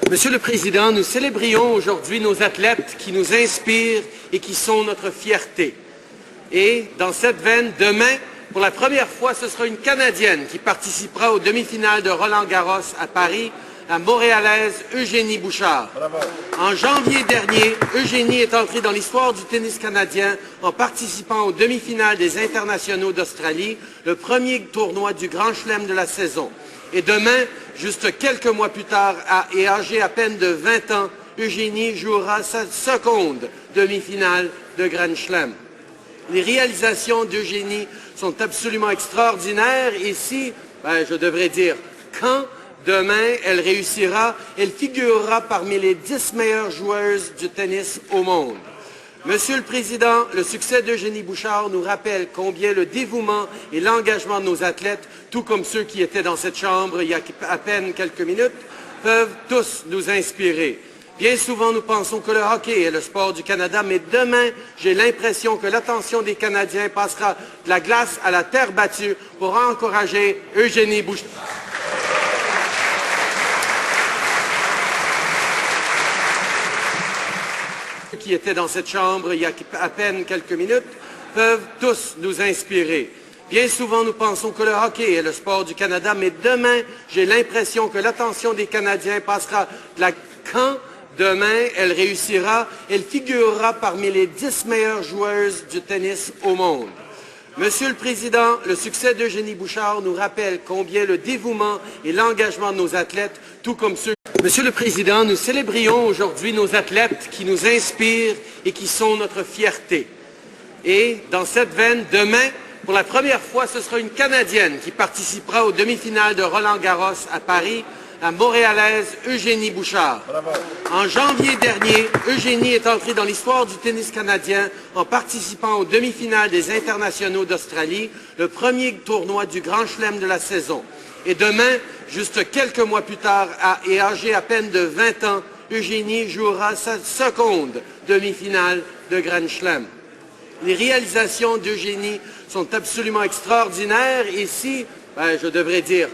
Monsieur le Président, nous célébrions aujourd'hui nos athlètes qui nous inspirent et qui sont notre fierté. Et dans cette veine, demain, pour la première fois, ce sera une Canadienne qui participera aux demi-finales de Roland-Garros à Paris, la Montréalaise Eugénie Bouchard. Bravo. En janvier dernier, Eugénie est entrée dans l'histoire du tennis canadien en participant aux demi-finales des internationaux d'Australie, le premier tournoi du Grand Chelem de la saison. Et demain, juste quelques mois plus tard, et âgée à peine de 20 ans, Eugénie jouera sa seconde demi-finale de Grand Chelem. Les réalisations d'Eugénie sont absolument extraordinaires. Ici, je devrais dire, quand demain elle réussira, elle figurera parmi les 10 meilleures joueuses du tennis au monde. Monsieur le Président, le succès d'Eugénie Bouchard nous rappelle combien le dévouement et l'engagement de nos athlètes, tout comme ceux qui étaient dans cette chambre il y a à peine quelques minutes, peuvent tous nous inspirer. Bien souvent, nous pensons que le hockey est le sport du Canada, mais demain, j'ai l'impression que l'attention des Canadiens passera de la glace à la terre battue pour encourager Eugénie Bouchard. Qui étaient dans cette chambre il y a à peine quelques minutes, peuvent tous nous inspirer. Bien souvent, nous pensons que le hockey est le sport du Canada, mais demain, j'ai l'impression que l'attention des Canadiens passera de la... Quand demain elle réussira, elle figurera parmi les 10 meilleures joueuses du tennis au monde. Monsieur le Président, le succès d'Eugénie Bouchard nous rappelle combien le dévouement et l'engagement de nos athlètes, tout comme ceux... Monsieur le Président, nous célébrions aujourd'hui nos athlètes qui nous inspirent et qui sont notre fierté. Et dans cette veine, demain, pour la première fois, ce sera une Canadienne qui participera aux demi-finales de Roland-Garros à Paris, la Montréalaise Eugénie Bouchard. Bravo. En janvier dernier, Eugénie est entrée dans l'histoire du tennis canadien en participant aux demi-finales des internationaux d'Australie, le premier tournoi du Grand Chelem de la saison. Et demain, juste quelques mois plus tard, et âgée à peine de 20 ans, Eugénie jouera sa seconde demi-finale de Grand Chelem. Les réalisations d'Eugénie sont absolument extraordinaires. Ici, je devrais dire,